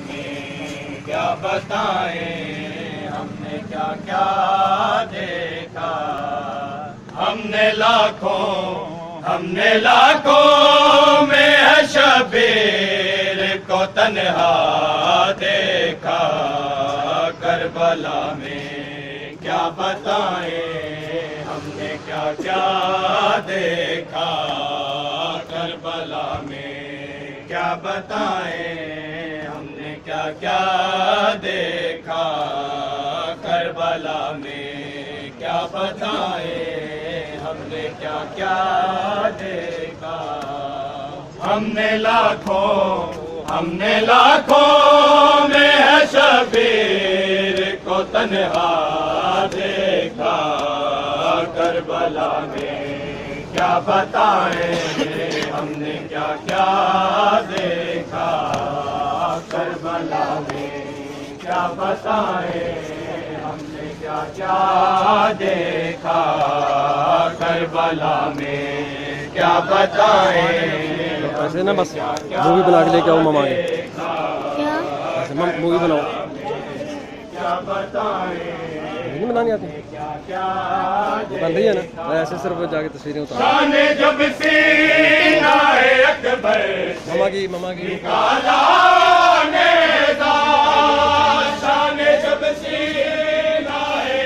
میں کیا بتائیں ہم نے کیا کیا دیکھا. ہم نے لاکھوں میں ہے شبیر کو تنہا دیکھا. کربلا میں کیا بتائیں ہم نے کیا کیا دیکھا. کربلا میں کیا بتائیں ہم نے کیا کیا دیکھا. کربلا میں کیا بتائیں ہم نے کیا کیا دیکھا. ہم نے لاکھوں میں ہے شبیر کو تنہا دیکھا. کربلا میں کیا بتائیں ہم نے کیا کیا دیکھا. کربلا میں کیا بتائیں ہم نے کیا کیا دیکھا. کربلا میں کیا بتائیں ایسے نا بس مووی بنا کے لے کے آؤ ماما کے. ایسے مووی بناؤ. کیا بتائیں نہیں بنانی آتی بن رہی ہے نا. ایسے صرف جا کے تصویریں اتار. شان جب سینہ اکبر ماما کی کالا نیزا. شان جب سینہ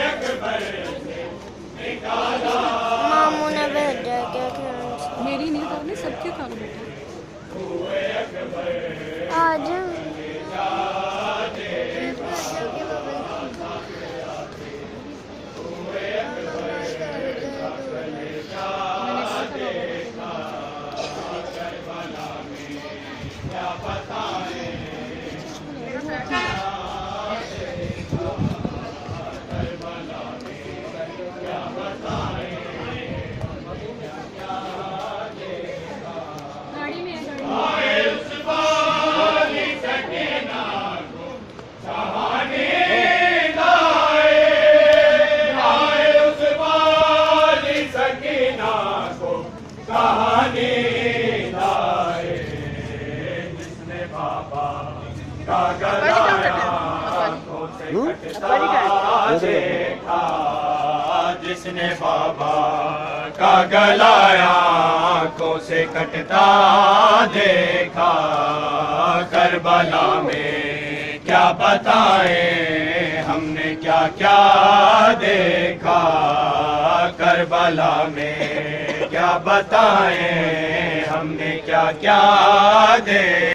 اکبر نکالا. ماموں نے بھیجا کیا کھانا میری نہیں کرنی سب کے کھانا بیٹا. آج گاڑی میں ہے کہانی لائے جس نے بابا کا گلایا آنکھوں سے کٹتا دیکھا. جس نے بابا کا گلایا آنکھوں سے کٹتا دیکھا. کربلا میں کیا بتائیں ہم نے کیا کیا دیکھا. کربلا میں کیا بتائیں ہم نے کیا کیا دیکھا.